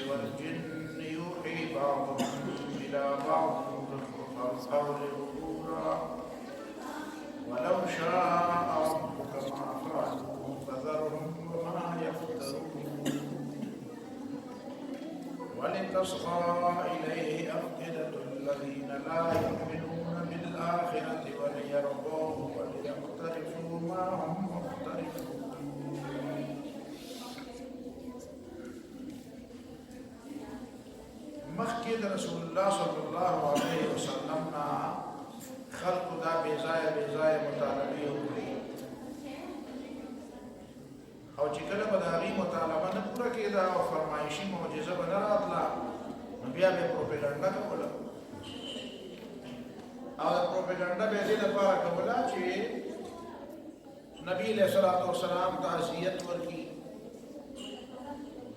والجن يوحي بعضهم إلى بعض زخرف القول غرورا ولو شاء ربك ما فعلوه فذرهم وما يفترون ولتصغى إليه أفئدة الذين لا يؤمنون بالآخرة وليرضوه وليقترفوا ما هم مقترفون مخکې د رسول الله صلی الله علیه وسلم خلق دا بیزای مطالبه وکړي او چې کله به د هغې مطالبه نه پوره کېده او فرمایشي معجزه به نه راتله نو بیا به یې پروپیګنډه کوله او د پروپیګنډه به یې دې لپاره کوله چې نبي علیه الصلاة والسلام ته اذیت ورکړي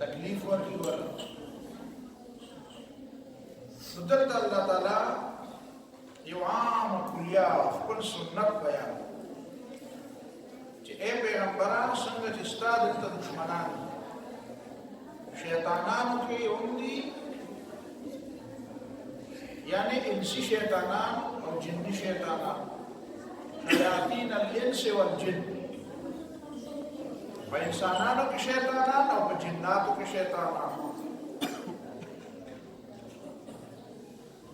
تکلیف ورکړي ورله نو دلته الله تعالی یو عام کلیه خپل سنت بیان چې ای پیغمبران څنګه چې ستا دلته دشمنان شیطانانو کې هم دي یعنی انسی شیطانان او جنی شیطانان شیاطین الانس والجن په انسانانو کې شیطانان او په جناتو کې شیطانان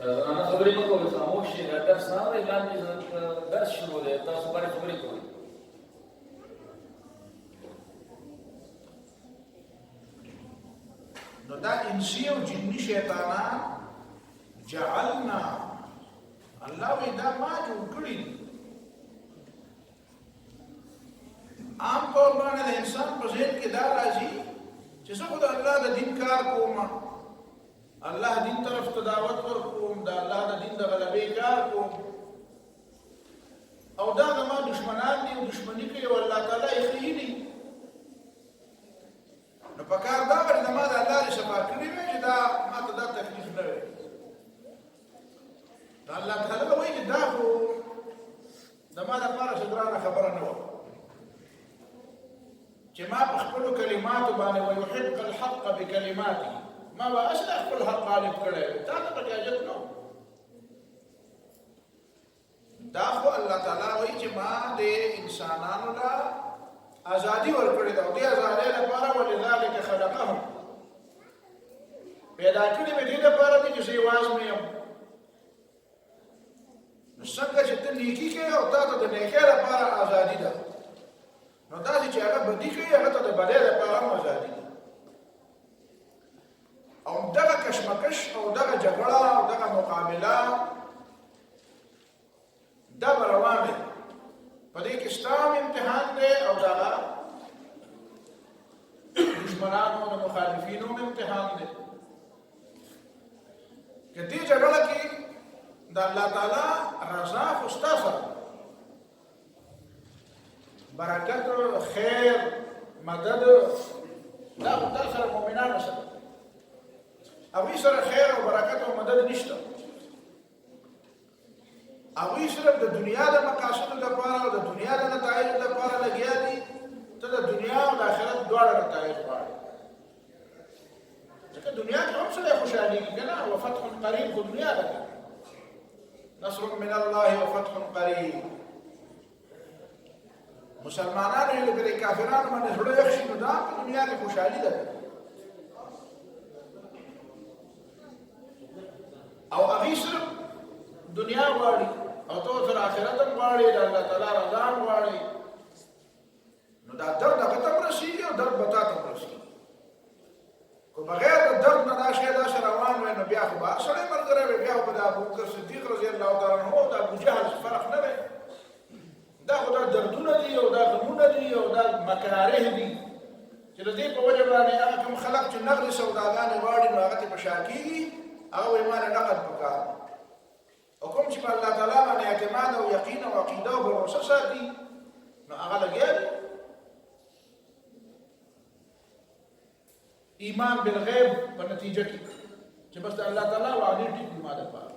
انا خبرې مکو خاموش شي دا درس نه وي لاندې درس شروع دی تاسو باندې خبرې کوئ نو دا انسی او جنی شیطانان جعلنا الله وی دا ما جوړ کړی عام طور باندې د انسان په ذهن کې دا راځي چې زه خو د الله د دین کار کوم الله دین طرف ته دعوت ورکوم د الله د دین د غلبې کار کوم او دا زما دشمنان دي او دشمني کوي او الله تعالی یې ښیي دي نو په کار دا باندې زما د الله د شفا کړي وي چې دا ما ته دا تکلیف نه وي دا الله تعالی وایي چې دا خو زما لپاره څه ګرانه خبره نه وه چې ما په خپلو کلماتو باندې ویحق الحق بکلماته ما به اصلا خپل حق غالب کړی تا ته پکې حاجت نه دا خو الله تعالی وایي چې ما د انسانانو له ازادي ورکړې ده او دې ازادۍ لپاره ولذلک خلقهم پیدا کړي مې دې لپاره دي چې زه یوازې مې یم نو څنګه چې ته نیکي کوې او تا ته د نیکۍ لپاره ازادي ده نو داسې چې هغه بدي کوي هغه ته د بدۍ لپاره هم ازادي ده او دغه کشمکش او دغه جګړه او دغه مقابله دا به روان دی په دې کې ستا هم امتحان دی او دغه دشمنانو د مخالفینو هم امتحان دی که دې جګړه کې د الله تعالی رضا خو ستا سره برکت خیر مدد دا خو تا سره مؤمنانو سره اوی سره خیر او برکت او مدد نشته اوی صرف د دنیا د مقاصد لپاره او د دنیا د نتایج لپاره لګیا دي ته د دنیا او د آخرت دواړه نتایج غواړي ځکه دنیا کې هم سره خوشحالېږي که نه وفتح قریب خو دنیا ده نصر من الله وفتح قریب مسلمانانو یې لکه د کافرانو باندې زړه یخ شي نو دا په دنیا کې خوشحالي ده او هغې صرف دنیا غواړي او ته ورسره آخرت هم غواړي د الله تعالی رضا هم غواړي نو دا درد هغه ته هم رسېږي او درد به تا ته هم رسېږي خو بغیر د درد نه دا شی داسې روان وی نو بیا خو به هر سړی ملګری وي بیا خو به د ابوبکر صدیق رضی الله تعالی عنه او د ابوجهل فرق نه دی دا خو دا دردونه دي او دا غمونه دي او دا مکاره دي چې د دې په وجه باندې هغه کوم خلق چې نغرې سوداګانې غواړي نو هغه ته په شا کېږي هغه وایي ما نه نقد پکار او کوم چې په الله تعالی باندې اعتماد او یقین او عقیده او بروسه ساتي نو هغه لګیا دی ایمان بالغیب په نتیجه کې چې بس د الله تعالی وعده ټیک ما ده پاره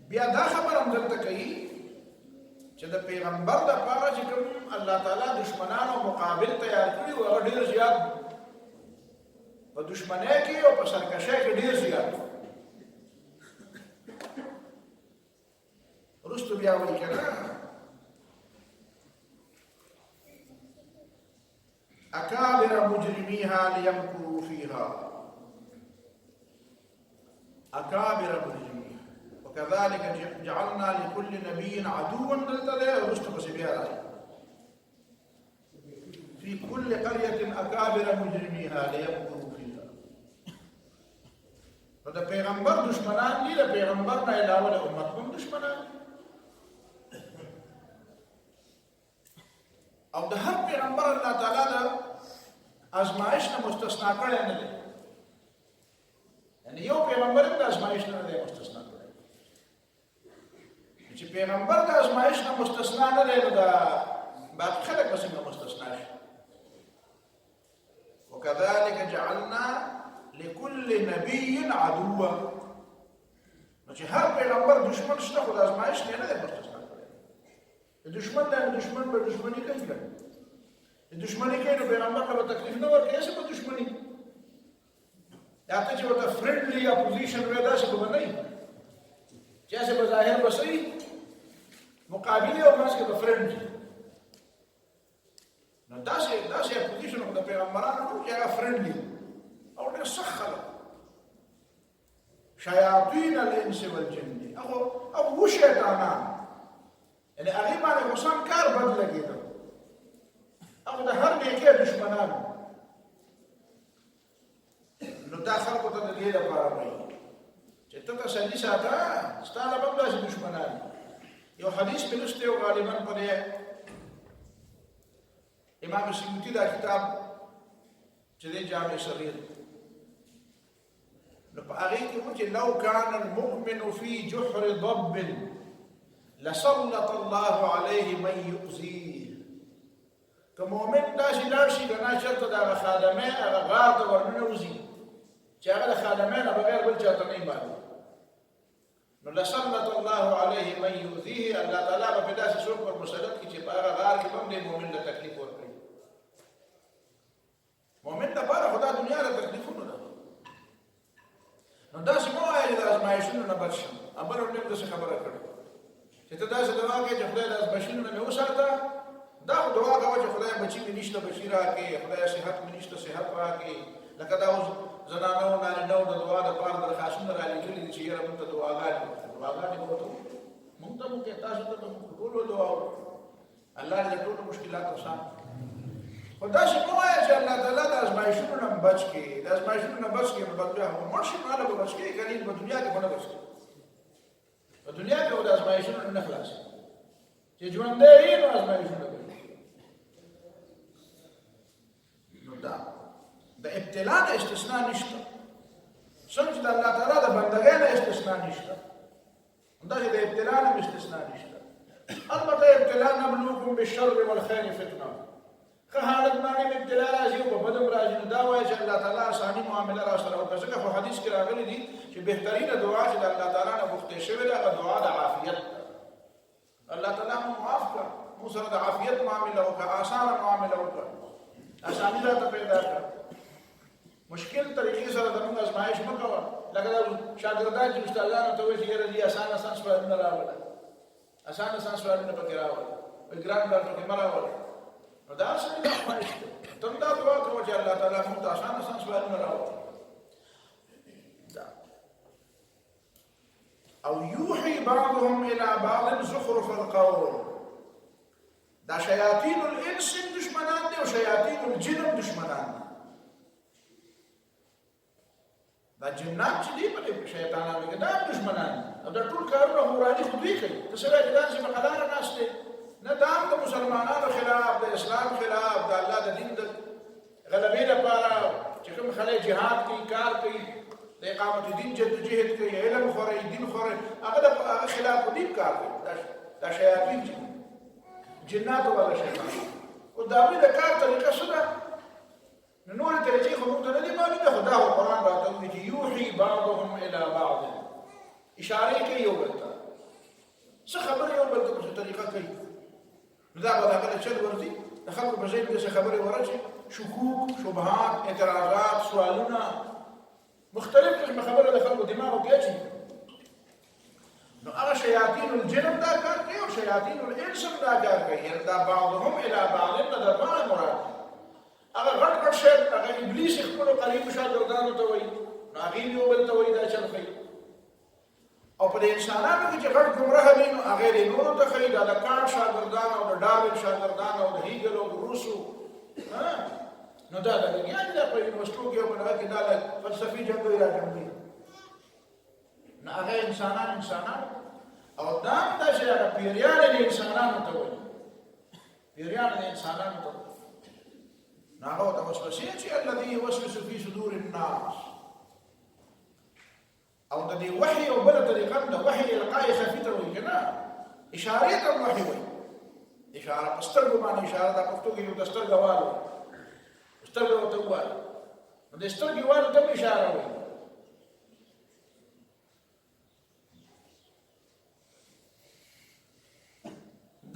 بیا دا خبر هم دلته کوي چې د پیغمبر د پاره چې کوم الله تعالی دشمنانو مقابل تیار کړي او ډېر زیات په دشمنۍ کې او په سرکشۍ کې ډېر زیات وروسته بیا وایي که نه أكابر مجرميها ليمكروا فيها أكابر مجرميها وكذلك جعلنا لكل نبي عدوا دلتله مستقص بها في كل قرية أكابر مجرميها ليمكروا فيها فده پیغمبر دشمنان دي ده پیغمبر نه علاوه له امت هم دشمنان او ده هر پیغمبر الله تعالی ده ازمائش نه مستثنا کړی نه دی یعنی یو پیغمبر د ازمائش نه دی مستثنا کړی چې پیغمبر د ازمائش نه مستثنا نه دی دا باقي خلک بس نه مستثنا شي وكذلك جعلنا لكل نبي عدوا چې هر پیغمبر دشمن شته خو د ازمائش نه دی مستثنا کړی دشمن نه دشمن به دشمنی کوي دشمنی کوي نو پیغمبر له تکلیف نه ورکړي چې په دشمنی دا ته چې وته فرندلی اپوزیشن وې دا څه به نه چې څه په ظاهر وسوي مقابله او ماسک په فرند نو دا څه اپوزیشن د پیغمبرانو چې هغه فرندلی او ډېر سخت خلک شیاطین الانس والجن او شیطانان یعنی هغه باندې حسن کار بد لګیدل او د هر نیکه دشمنانو نو دا خلکو ته د دې لپاره وایي چې ته تسلي ساته ستا له بل داسې دشمنان یو حدیث په لسته او غالبا په امام سیوطي دا کتاب چې د جامع صغیر نو په هغې کې وایي چې لو كان المؤمن في جحر ضب لسلط الله عليه من يؤذيه که مؤمن داسې لاړ شي که نه چېرته د هغه خادمې هغه غار ته ورننوځي چې هغه د خادمې نه بغیر بل چاته نه معلوم نو لسلط الله عليه من يؤذيه الله تعالی به په داسې څوک ور مسلط کړي چې په هغه غار کې به هم د مؤمن له تکلیف ورکړي مؤمن لپاره خو دا دنیا د تکلیفونو ده نو داسې مه وایه چې د ازمایښتونو نه بچ شم بل هم داسې خبره کړې چې ته داسې دعا کوې چې خدای د ازمایښتونو نه مې وساته دا خو دعا کوه چې خدای بچي مې نشته بچي راکړي خدای صحت مې نشته صحت راکړي لکه دا اوس زنانو نارینهو د دعا دپاره درخواستونه رالېږلي دي چې یاره موږ ته دعاګانې وکړه دعاګانې به ورته وکړو موږ ته وکړې تاسو ته به موږ ټولو دعا وکړو الله دې د ټولو مشکلات اسان خو داسې مه وایه چې الله تعالی د ازمایښتونو نه بچ کړي د ازمایښتونو نه بچ کړي نو به بیا مړ شي نو هله به بچ کړي که نه په دنیا کې به نه بچ کړي په دنیا کې به د ازمایښتونو نه خلاصي چې ژوندی وي نو ازمایښتونه به د ابتلا نه استثناء نشته څنګه چې د الله تعالی د بندګۍ نه استثناء نشته همداسې د ابتلا نه استثناء نشته البته ابتلا نبلوکم بالشر والخیر فتنه ښه حالت باندې ابتلا راځي او په بد هم راځي نو دا وایي چې الله تعالی اساني معامله را سره وکړي ځکه په حدیث کې راغلي دي چې بهترینه دعا چې د الله تعالی نه غوښتل شوې ده هغه دعا د عافیت الله تعالی مو معاف کړه مو سره د عافیت معامله وکړه اسانه معامله وکړه اساني راته پیدا کړه مشکل طریقې سره د موږ ازمایش مه کوه لکه دا شاګردان چې استادانو ته وایي چې یاره دې اسان سوالونه راوله اسان سوالونه پکې راوله وایي ګران کار پکې مه راوله نو دا اصلي د ازمایش دی ته هم دا دعا کوه چې الله تعالی موږ ته اسان سوالونه راوله او یوحي بعضهم الى بعض زخرف القول دا شیاطین الانس دشمنان دي او شیاطین الجن دشمنان دي دا جنات چې دي په شیطانانو کې دا دشمنان او دا ټول کارونه موراني خو دوی کوي ته سره اعلان چې مخالفه ناشته نه دا د مسلمانانو خلاف د اسلام خلاف د الله د دین د غلبې لپاره چې کوم خلک جهاد کوي کار کوي د اقامت دین جدوجہد کوي علم خوري دین خوري هغه د خلاف دین کار کوي دا شیاطین جنات ولا شیطان او دا د کار طریقه څه ده نور طریقې خو موږ ته نه دي معلومه خو دا قرآن راته وایي چې یوحي بعضهم الى بعض اشاره کوي یو بل ته څه خبرې یو بل ته په طریقه کوي نو دا به هغه چل ورځي د خلکو په ځای کې څه خبرې ورشي شکوک شبهات اعتراضات سوالونه مختلف قسم خبره د خلکو دماغو کې اچي نو هغه شیاطین الجن هم دا کار کوي او شیاطین الانس هم دا کار کوي یعنې دا بعضهم الى بعض نه د بعض مراد هغه غټ غټ شی هغه ابلیس خپلو قریبو شاګردانو ته وایي نو هغې یو بل ته وایي دا چل ښیي او په دې انسانانو کې چې غټ ګمراه وي نو هغې دې نورو ته ښیي دا د کانټ شاګردان او د ډاروین شاګردان او د هیګل او د روسو نو دا د ویګیانو دا په یونیورسټو کې او په هغه کې دا فلسفي جنګوي راجنګوي نو هغه انسانان او دا هم داسې هغه پیریانې د انسانانو ته وایي پیریانې د انسانانو ته وایي نو هغه ورته وسوسې چې الذي يوسوس في صدور الناس او د دې وحي او بله طریقه د وحي القای خفي ته وایي که نه اشارې ته وحي وایي اشاره په سترګو باندې اشاره دا پښتو کې یو د سترګه وال وایي سترګه ورته ووایي نو د سترګې والو ته هم اشاره وایي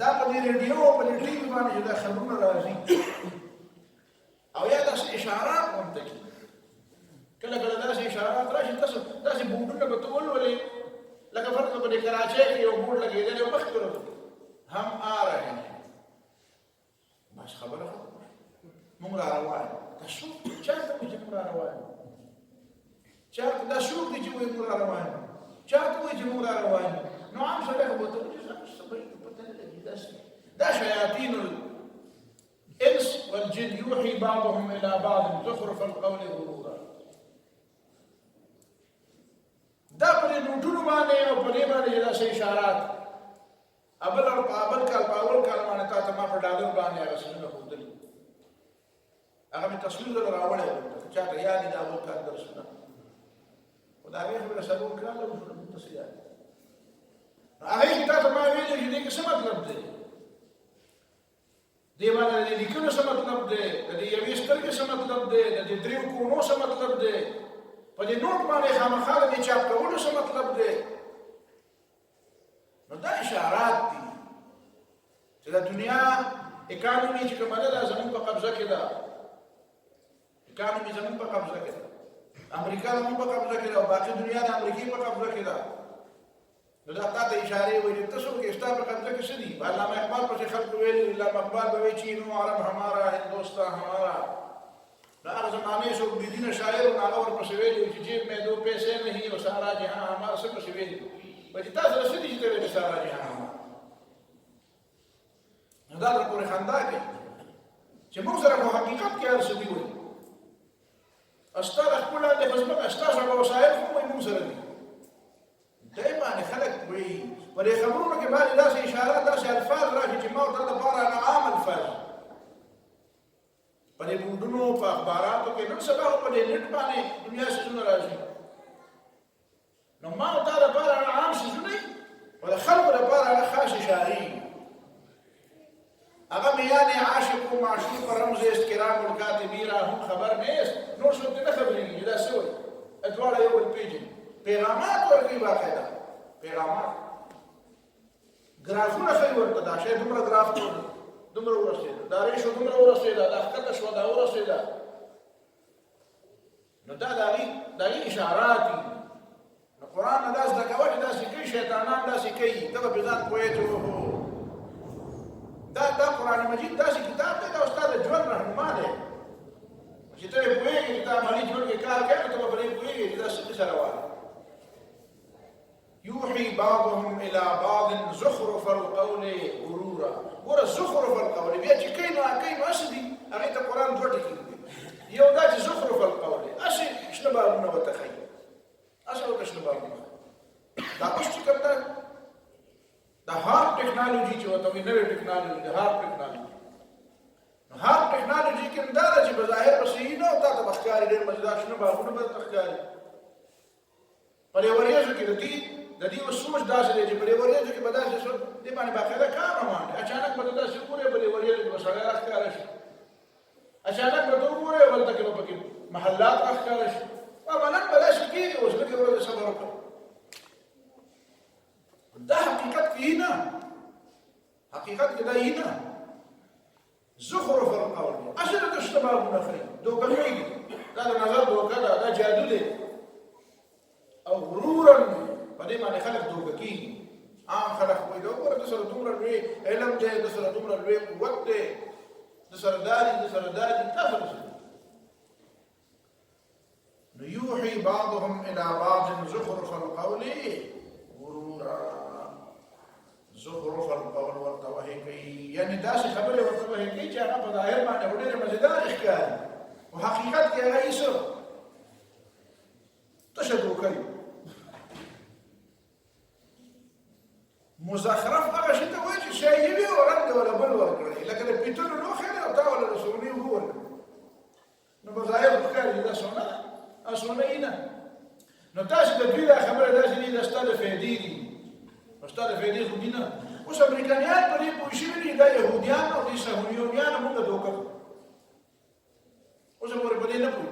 دا په دې ریډیو او په دې ټي وي باندې چې دا خبرونه راځي او یا داسې اشارات ورته کي کله کله داسې اشارات راشي تاسو داسې بوډونه به ته ولولئ لکه فرض په دې کراچۍ کې یو بوډ لګېدلی او مخکې هم آ رहे हैं بس خبره موږ را روان دا څوک چاته وایي چې موږ را روان چاته دا څوک دی چې وایي موږ را روان چاته وایي چې موږ را روان نو عام سړی خو به ورته وایي چې صبر پته نه لګي دا شیاطین الانس والجن یوحي بعضهم الى بعض زخرف القول غرورا دا په دې نوټونو باندې او په دې باندې داسې اشارات ابل کال په اول کال باندې تا ته ما په ډالر باندې هغه څه ښودلي هغه مې تصویر در راوړی و چاته یاد دی د اول کال درسونه خو د هغې خبره څلور کاله وشوله موږ ته څه یاد دی نو هغې کې تا ته ما ویلي چې دې کې څه مطلب دی دې باندې د دې لیکنو څه مطلب دی د دې یوې سترګې څه مطلب دی د دې دریو کونو څه مطلب دی په دې نوټ باندې خامخا د دې چاپ کولو څه مطلب دی نو دا اشارات دي چې د دنیا اکانومي چې کومه ده زموږ په قبضه کې ده اکانومي زموږ په قبضه کې ده امریکا زموږ په قبضه کې ده او باقي دنیا د امریکې په قبضه کې ده نو دا تا ته اشارې وایي ته څوک یې ستا په قبضه کې څه دي علامه اقبال پسې خلکو ویلي علامه اقبال به وایي چین و عرب همارا هندوستان همارا د هغه زمانې څوک بېدینه شاعر و هغه ورپسې ویلي چې جیب میں دو پیسې نہیں و سارا جهان همارا څه پسې ویلي وایي چې تاسو څه دي چې ته ویلې سارا جهان همارا نو دا در پورې خندا کوي چې موږ سره په حقیقت کې هر څه دي وایي ستا د خپل لاندې خدمت ستاسو هغه وسایل خو وایي موږ سره دي دی باندې خلک وایي په دې خبرونو کې بعضې داسې اشارات داسې الفاظ راشي چې ما ورته دپاره هغه عام الفاظ په دې بورډونو په اخباراتو کې نن سبا په دې نټ باندې دنیا څیزونه راځي نو ما ورته دپاره هغه عام څیزونه او د خلکو دپاره هغه خاص اشارې هغه میان عاشق و معشوق رمز است کرام الکاتبی را هم خبر نیست نور څوک نه خبرېږي دا څه وایي دواړه یو بل پېژني پیغامات ورکوي باقاعده پیغامات ګرافونه ښیي ورته دا شی دومره ګراف دومره ورسېده دا ریشو دومره ورسېده دا ښکته شوه دا ورسېده نو دا د هغې اشارات دي نو قرآن نه دا زده کوه چې داسې کوي شیطانان داسې کوي ته به پرې ځان پوهېږې چې دا قرآن مجید داسې کتاب دی دا ستا د ژوند رهنما دی چې ته پرې پوهېږې چې ته عملي ژوند کې کار کوې نو ته به پرې پوهېږې چې دا څه روان يوحي بعضهم الى بعض زخرف القول غرورا ګوره زخرف القول بیا چې کوي نو هسې دي هغې ته قرآن دوه ټکي یو دا چې زخرف القول هسې شنه بابونه ورته ښیي هسې ورته شنه بابونه دا اوس چې کوم ده د هارد ټکنالوژي چې ورته وایي نوې ټکنالوژي د هارد ټکنالوژي نو هارد ټکنالوژي کې هم دا ده چې بظاهر به صحیح نه او تا ته به ښکاري ډېر مزدار شنه باغونه به درته ښکاري په دې وریځو کې د دې اوس سوچ داسې دی چې په دې وریځو کې به داسې دې باندې باقاعده کار روان دی اچانک به ته داسې وګورې په دې وریځو کې به سړی راښکاره شي اچانک به ته وګورې هلته کې به پکې محلات راښکاره شي عملاً به داسې کېږي اوس لږې ورځې صبر وکړه دا حقیقت کې نه حقیقت کې دا نه زخرف القول اصل د اشتباهونه خي دوکه کوي دا د نظر دوکه دا جادو دی او غرورا په دې باندې خلک دوکه کوي عام خلک وایي دا ګوره د سره دومره لوی علم دی د سره دومره لوی قوت دی د سره داري تاسو نو یوحي بعضهم الى بعض زخرف القول غرورا زخرف القول ورته کوي یعنی داسې خبره ورته کوي چې هغه په ظاهر باندې ډېر مزیدار ښکاري او حقیقت کې هغه هیڅ تشدد کوي مزخرف هغه شي ته وایي چې شی وي او رنګ ولا بل ورکړي لکه د پیټرو لوخه او تا ولا رسولي هو نو په ظاهر ښکاري دا څونه نه نو تاسو د دې خبره داسې نه ده ستاسو فائدې دي ستاسو فائدې خو دي نه اوس امریکایان په دې پوه شوي دي دا يهوديان او د صهیونیان موږ دوکه اوس موږ په دې نه پوه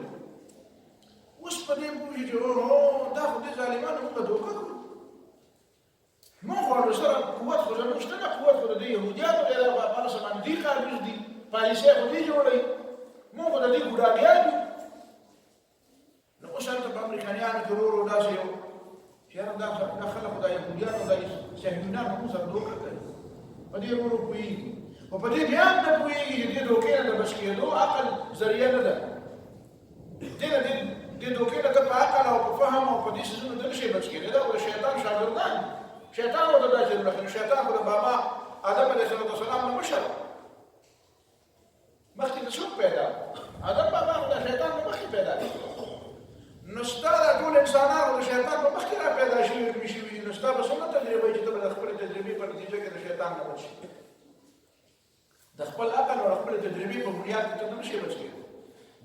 اوس په دې پوه چې دا خو دې ظالمانو موږ دوکه موږ ورو سره قوت خو زموږ شته قوت خو د يهوديانو د په سامان دي قابل دي پالیسي خو دې جوړي موږ د دې ګډاګیان نو اوس هلته په امریکایانو کې ورو داسې یو چې دا خلک د يهوديانو د صهیونیانو موږ سره دوکه کوي په دې ورو پوهېږي او په دې بیا نه پوهېږي چې دې دوکې نه د بچ کېدو عقل ذریعه نه ده دې دوکې نه ته په عقل او په فهم او په دې څیزونو ته نشي بچ کېدی دا د شیطان شاګردان شیطان ورته داسې ورکړي شیطان خو د بابا آدم علیه السلام نه مشر مخکې د څوک پیدا آدم بابا خو د شیطان نه مخکې پیدا نو ستا دا ټول انسانان د شیطان په مخکې را پیدا شوي نو ستا به څومره تجربه چې ته به د خپلې تجربې په نتیجه کې د شیطان نه بچ شي د خپل عقل او خپلې تجربې په بنیاد کې ته نه شي بچ کېدی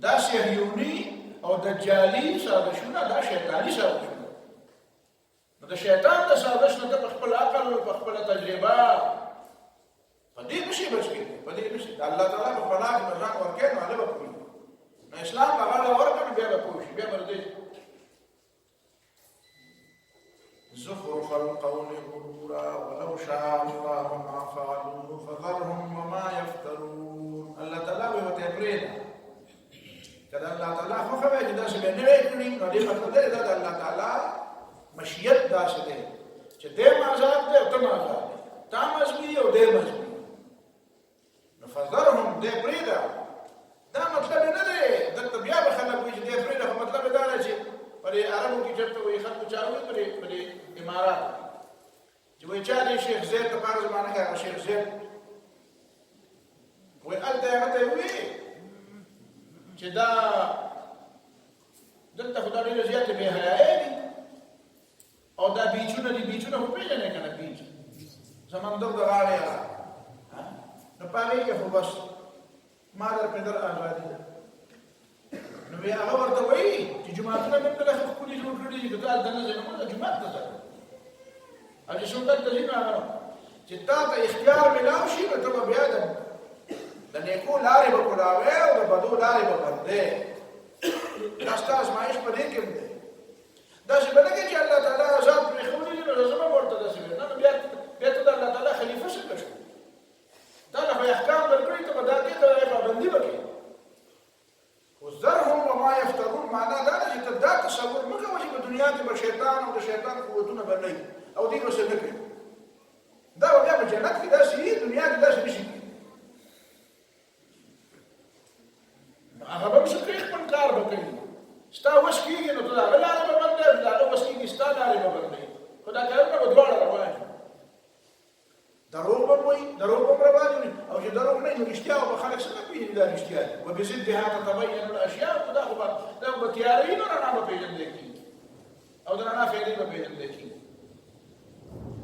دا صهیوني او دجالي سازشونه دا شیطاني سازشونه نو د شیطان د سازش نه ته په خپل عقل او په خپله تجربه په دې نه شي بچ کېدی په دې نه شي الله تعالی په پناه کې ځان ورکوي نو هغه به کوي نو اسلام په غاړه ورکړي بیا به پوه شي بیا به دې زخرف القول غرورا ولو شاء الله ما فعلوه فذرهم وما يفترون الله تعالی به ته پرېږده کله الله تعالی خو خبره چې داسې به نه وي کړي نو دې مطلب دی دا د الله تعالی مشیت داسې دی چې دې آزاد دی او ته آزاد دی تا مزمي او دې مزمي نو فذرهم دې پرېږده دا مطلب نه دی دلته بیا به خلک وایي چې دې پرېږده خو مطلب دا دی چې پر عربو کې چرته وایي خلکو چا وایي پر امارات چې وایي چا دی شیخ زید ته په هغه زمانه کې هغه شیخ زید وایي هلته هغه ته وایي چې دا دلته خو دا ډېره زیاتې بې حیایي دي او دا بیچونه دي بیچونه خو پېژنې که نه بیچ سمندر د غاړې هغه نو په هغې کې خو بس ما در پدر آزادي ده نو بیا هغه ورته وایي چې جوماتونه موږ دغه ښکلي جوړ کړي دي که ته هلته نه ځې نو موږ جومات ته ځه او چې څوک دلته ځي نو هغه چې تا ته اختیار میلاو شي نو ته به بیا د نیکو لارې به کولاوې او د بدو لارې به بندې دا ستا ازمایش په دې کې هم دی داسې به نه کوي چې الله تعالی آزاد پرېښودي دي نو زه به ورته داسې ویم نه نو بیا ته د الله تعالی خلیفه څنګه شو تا له خو احکام درکړي ته به دا دې ته پابندي به کوي خو ذرهم وما یفترون معنا دا ده چې ته دا تصور مه کوه چې په دنیا کې به شیطان او د شیطان قوتونه به نه وي او دوی به څه نه کوي دا به بیا په جنت کې داسې وي دنیا کې داسې نه شي هغه به څه کوي خپل کار به کوي ستا وس کېږي نو ته د هغه لارې به بندوې د هغه وس کېږي ستا لارې به بندوې خو دا کارونه به دواړه روان وي دروغ به وایي دروغ به روان وي او چې دروغ نه وي نو رښتیا به خلک څنګه پېژني دا رښتیا دي وبضدها تتبین الاشیاء خو دا خو به تیاره وي نو رڼا به پېژندلی کېږي او د رڼا فایدې به پېژندلی کېږي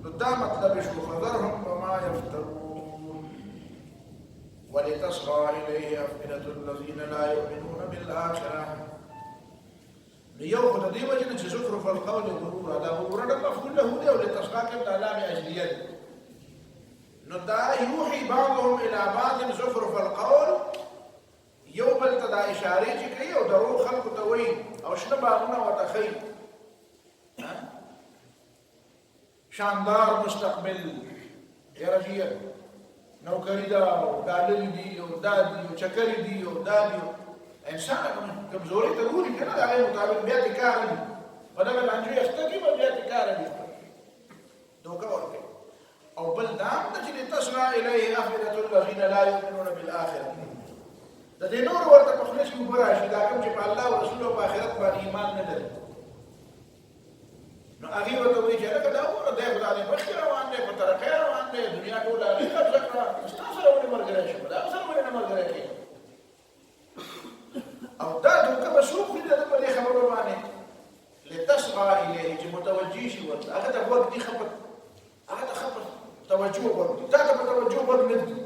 نو دا مطلب شو فذرهم وما یفترون ولتصغى إليه أفئدة الذين لا يؤمنون بالآخرة ليو خد دي وجه چې زخرف القول غرورا دا غرورا د مفعول له دی او لتصغى کې د علامه اجلیه نو دا یوحي بعضهم الى بعض زخرف القول یو بل ته دا اشاره چې کوي او درو خلق ته وایي او شنه باغونه وتخی شاندار مستقبل یا رجیه نوکری دا او دالل دی او دادی او چکری دی او دادی انسان کمزوري ته ګوري کنه دا غي مطابق بیا کار نه په دغه باندې اخته کې بیا کار نه دوکا ورته او بل دا چې تسمع الیه افئده الذين لا يؤمنون بالاخره د دې نور ورته په خپل شي وبراشي دا کوم چې په الله او رسول او په آخرت باندې ایمان نه لري نو هغه ورته وایي چې دا وره د خدای په خیر روان دی په ترقه روان دی دنیا ټول هغه ځکه مستاسو ورته مرګره شي دا سره ورته مرګره کوي او دا دوکه مسوق دي د په خبرو باندې لتصغى اليه چې متوجي شي ورته هغه ته وخت دي خبر هغه ته خبر توجه ورته دا ته توجه ورته نه دي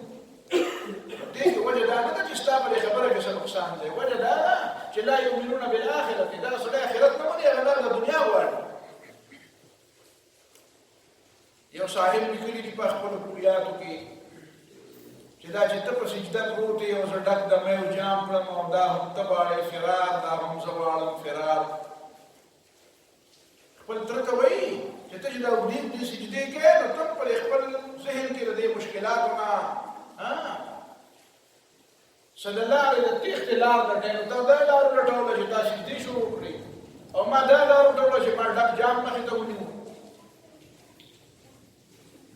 دې وجه دا نه چې ستاسو په خبره کې څه نقصان دی وجه دا چې لا يؤمنون بالاخره دا سره اخرت نه ونی هغه د دنیا وړي یو صاحب لیکلي دي په خپل کلیاتو کې چې دا چې ته په سجده پروت یې او زړه د مې او جام کړم او دا هم تباړې فرار دا هم زوالم فرار خپل ترته وایي چې ته چې دا دې سجده کې نو ته په خپل ذهن کې د مشکلاتونه صلی الله علیه د تیخت لار لټې نو دا لار لټول چې تاسو دې شروع کړی او ما دا لار لټول چې ما ډک جام مخې ته ونیو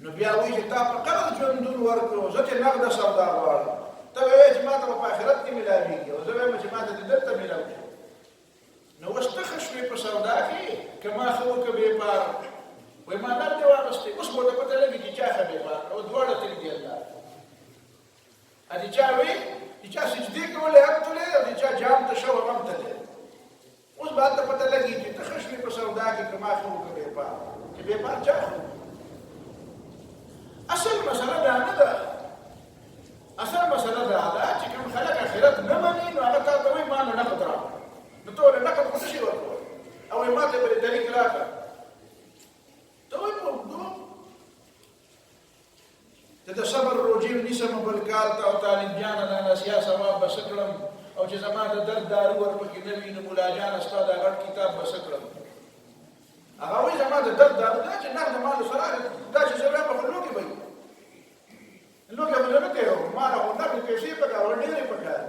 نو بیا وایي چې تا په قرض ژوندون ورکړو زه چې نقد سودا غواړم ته وایې چې ما ته په آخرت کې ملاویږي او زه وایم چې ما ته دلته ملاوي نو اوس ته ښه شوې په سودا کې که ما ښه وکړه بېپار وایي ما نقد دې واخیستې اوس به ورته پته لګي چې چا ښه بېپار او دواړه تلي دي الله ادي چا وایي چې چا سجدې کولې هم تللی او د چا جام ته شو هم تللی اوس به هلته پته لګي چې ته ښه شوې په سودا کې که ما ښه وکړه بېپار چې بېپار چا ښه اصل مسله دا نه ده اصل مسله دا ده چې کوم خلک آخرت نه مني نو هغه تا ته وایي ما نه نقد راکړه نو ته ولې نقد خو نه شي ورکولی او وایي ما ته بلې طریق راکړه ته وایي ته د صبر روجې نیسم بل کال ته او طالب جانه دا نسیا ثواب به څه کړم او چې زما د درد دارو ورپکې نه وي نو ملا جانه ستا دا غټ کتاب به څه کړم هغه وایي زما د درد دارو دا چې نقد مالو سره دا چې زه بیا په خو لوکې به وي لوکې به زه نه کوي ما نه خو نقد پیسې پکار او ډېرې پکار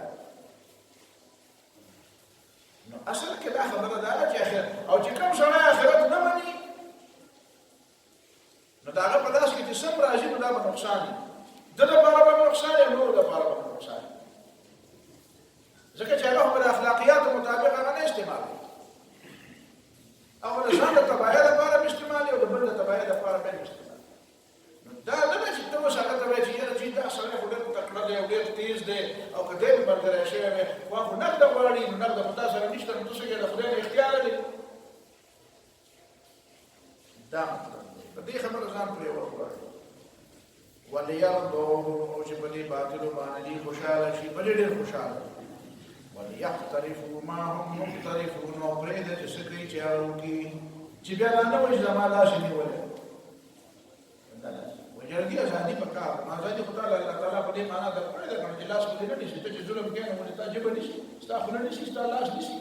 نو اصل کې دا خبره دا ده چې آخرت او چې کوم سړی آخرت نه مني نو د هغه په لاس کې چې سم راځي نو دا به نقصان وي ده دپاره به نقصان وي نورو دپاره به نقصان وي ځکه چې هغه خو د اخلاقیاتو مطابق هغه نه استعمال کوي او د ځان د تباهۍ لپاره هم استعمالوي او د بل د تباهۍ لپاره هم استعمالوي نو دا نه ده چې ته اوس هغه ته وایې چې یاره چې دا سړی خو ډېر تکړه دی او ډېر تېز دی او که دی مې ملګری شوی وی وا خو نقده غواړي نو نقده خو تا سره نشته نو ته څه کوې د خدای نه اختیار لري دا مطلب په دې خبره ځان پرې وغواړي وليرضوه او چې په دې باطلو باندې دوی خوشحاله شي بلې ډېر خوشحاله وليقترفوا ما هم مقترفون او پرېږده چې څه کوي چې هغه وکړي چې بیا دا نه وایي چې زما لاس یې نیولی جرګي ازادي پکار ازادي خدای الله تعالی په دې معنا درکړې ده چې لاس دې نه نشي ته چې ظلم کوي نو ته جيب نشي ستا خو نه نشي ستا لاس نشي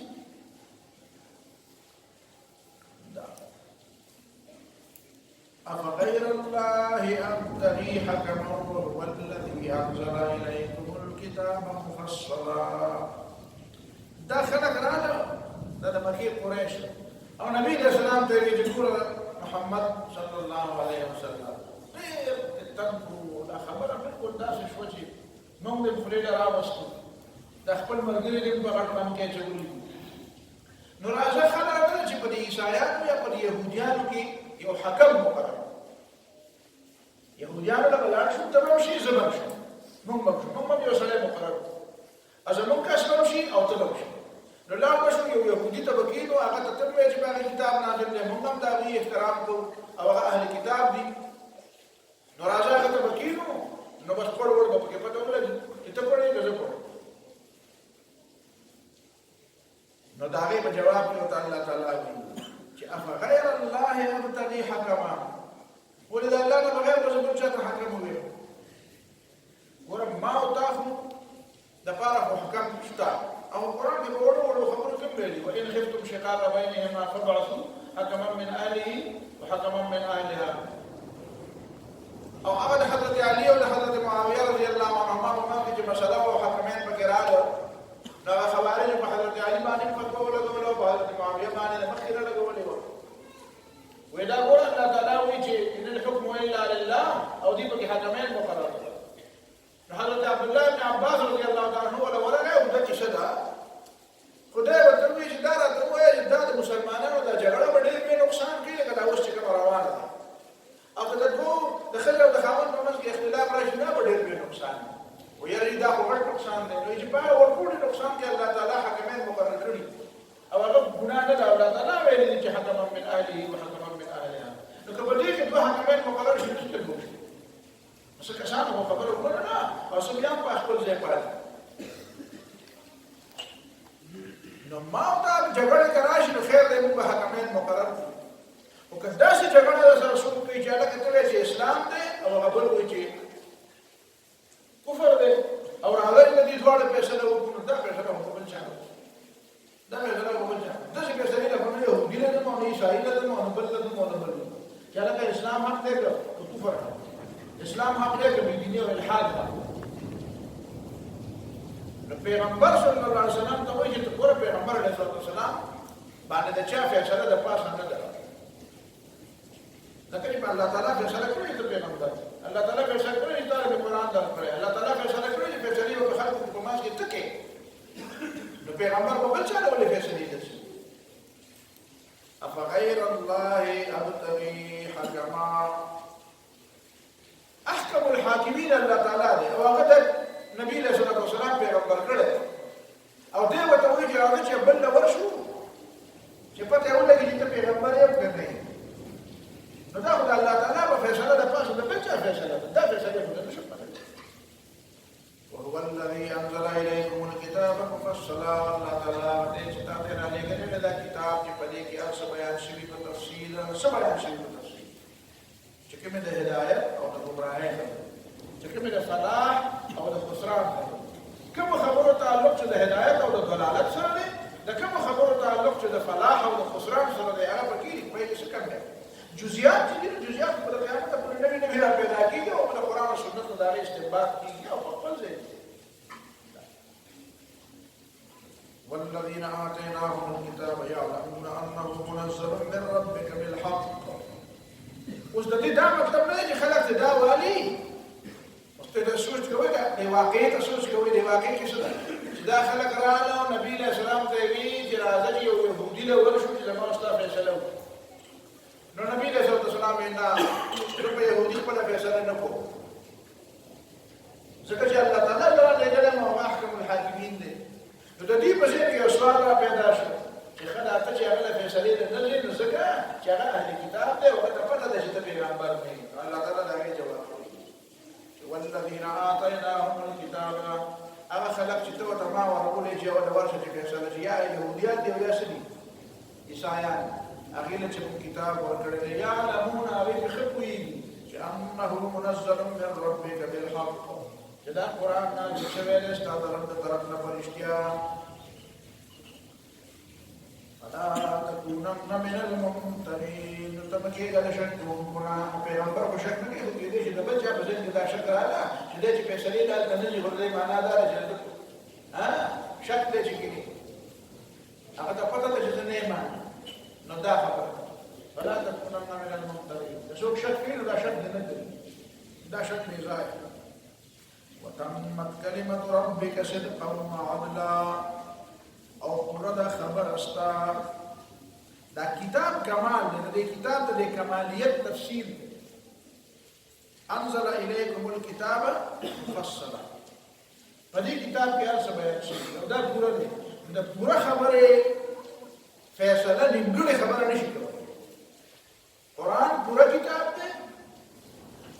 دا افغير الله ابتغي حكما وهو الذي انزل اليكم الكتاب مفصلا دا خلق راځه دا د مکه قریش او نبی رسول الله ته ویل محمد صلی الله علیه وسلم تنکو دا خبره بالکل داسې شوه چې موږ د خولې نه راوستو د خپل ملګري دې په غټ باندې اچولي نو راځه خبره ده چې په دې عیسایانو یا په دې یهودیانو کې یو حکم مقرر یهودیانو له ولاړ شو ته به شي زه به شم موږ به شو موږ یو سړی مقرر زموږ کس به شي او ته به شي نو لاړ به شو یو یهودي ته به کېنو هغه ته ته به وایې چې په هغې کتاب نازل دی موږ هم د هغې احترام کوو او هغه اهل کتاب دي نو راځه هغه ته به کېنو نو بس پړ وړ به پکې پته ولګي چې ته پړې که زه پړ نو د هغې په جواب کې ورته الله تعالی وایي چې افغیر الله ابتغي حکما ولې د الله نه بغیر به زه بل چا ته حکم وویم ګوره ما او تا خو دپاره خو حکم شته او قرآن کې په وړو وړو خبرو کوم ویلي وان خفتم شقاق بینهما فابعثوا حکما من اهله وحکما من اهلها او هغه د حضرت علي او د حضرت معاویه ته وایي چې دا راته ووایه چې دا د مسلمانانو دا جګړه به ډېر بې نقصان کړي لکه دا اوس چې کومه روانه ده او که د دوو د ښځې او د خاوند په منځ کې اختلاف راشي دا به ډېر بې نقصان وي ویل دا خو غټ نقصان دی نو چې په هغه ورکوټي نقصان کې الله تعالی حکمین مقرر کړي او هغه ګناه نه ده الله تعالی ویلي دي چې حکما من اهله وحکما من اهلها نو که په دې کې دوه حکمین مقرر شي نو څه کوي څه کسانو خو خبره وکړه نه او څه بیا هم په خپل ځای پاتې نو ما ته جګړه که راشي نو خیر دی موږ به حکمین مقرر کړو خو که داسې جګړه سره څوک کوي چې هلکه ته وایې چې اسلام دی او هغه بل وایي چې کفر دی او راځي د دې دواړه فیصله وکړو دا فیصله خو بل چا دا فیصله خو بل چا داسې فیصلې له کومه یهودي نه ده نو عیسایي نه ده نو بل نه ده نو بل چې هلکه اسلام حق دی که کفر حق اسلام حق دی که بېدیني او الحاد حق نو پیغمبر صلی الله علیه وسلم ته وایي چې ته ګوره پیغمبر علیه السلام باندې د چا فیصله د پاسه نه ده ځکه چې الله تعالی فیصله کړې ته پیغمبر الله تعالی فیصله کړې چې دا د قرآن درکړی الله تعالی فیصله کړې چې فیصلې به خلکو په منځ کې ته کوې نو پیغمبر به بل چا ډولې فیصلې درشي افغیر الله ابتغي حکما احکم الحاکمین الله تعالی دی او هغه د نبی علیه الصلاة والسلام پیغمبر کړی او دی ورته وایي چې هغه چې بل له ورشو چې پته یې ولګي چې ته پیغمبر یې که نه یې نو دا خو د الله تعالی په فیصله د پاسه د بل چا فیصله ده دا فیصلې خو نه شم پته وهو الذي انزل اليكم الكتاب مفصلا الله تعالی دې چې تا ته رالیږلی دی دا کتاب چې په دې کې هر څه بیان شوي په تفصیل څه بیان شوي په تفصیل چې کومې د هدایت او د ګمراهۍ چې کومې د فلاح او د خسران کوم خبرو تعلق چې د هدایت او د ضلالت سره دی د کوم خبرو تعلق چې د فلاح او د خسران سره دی هغه پکې پهلې څه کم دی جزئیات چې دي جزئیات په قیامت پورې نوې نوې را پیدا کېږي او د قرآن او سنت د هغې استنباط کېږي او په خپل ځای والذین آتیناهم الکتاب یعلمون انه منزل من ربک بالحق اوس د دې دا مطلب نه دی چې خلک ته دا وایي اوس ته دا سوچ کوئ د واقعي ته سوچ کوئ د واقعي کې څه ده چې دا خلک راغله او نبي علیه السلام ته یې ویل چې راځه چې یو یهودي له ورشو چې زما ستا فیصله وکړي نو نبی علیہ السلام اینا جو په یهودي خپله فیصله نه کوو ځکه چې الله تعالی را لېږلی او احکم الحاکمین دی نو د دې په ذهن کې یو سوال را پیدا شو چې ښه دا ته چې هغه له فیصلې نه ځې نو ځکه چې هغه اهل کتاب دی او هغه ته پته ده چې ته پیغمبر نه یې الله تعالی د هغې جواب کوي چې والذین آتیناهم الکتاب هغه خلک چې ته ورته ما ورغولې چې هغه د ورشه چې فیصله چې یا یهودیان دي او یا څه دي عیسایان هغې له چې کوم کتاب ورکړی دی یعلمون هغې پې ښه پوهېږي چې انه منزل من ربک بالحق چې دا قرآن نازل شوی دی ستا د رب د طرف نه په رښتیا فلا تکونن من الممترین نو ته مه کېږه د شک کوونکو نه پیغمبر خو شک نه کوي خو کېدای شي د بل چا په ذهن کې دا شک راغله چې دی چې فیصلې دلته نه ځي خو د دې معنا دا ده چې شک دی چې کېږي هغه ته پته ده چې زه نه یم نو دا خبره فلا تکونن من الممترین که څوک شک کوي نو دا شک دی نه کوي دا شک دی ځای وتمت کلمة ربک صدقا وعدلا او پوره دا خبر استا دا کتاب کمال دی دا کتاب دا کمالیت تفسیر دی انزل الیکم الکتاب مفصلا په دې کتاب کې هر څه بیان شوي دا پوره دی دا پوره خبره فیصله نیمګړې خبره نشي کولی قرآن پوره کتاب دی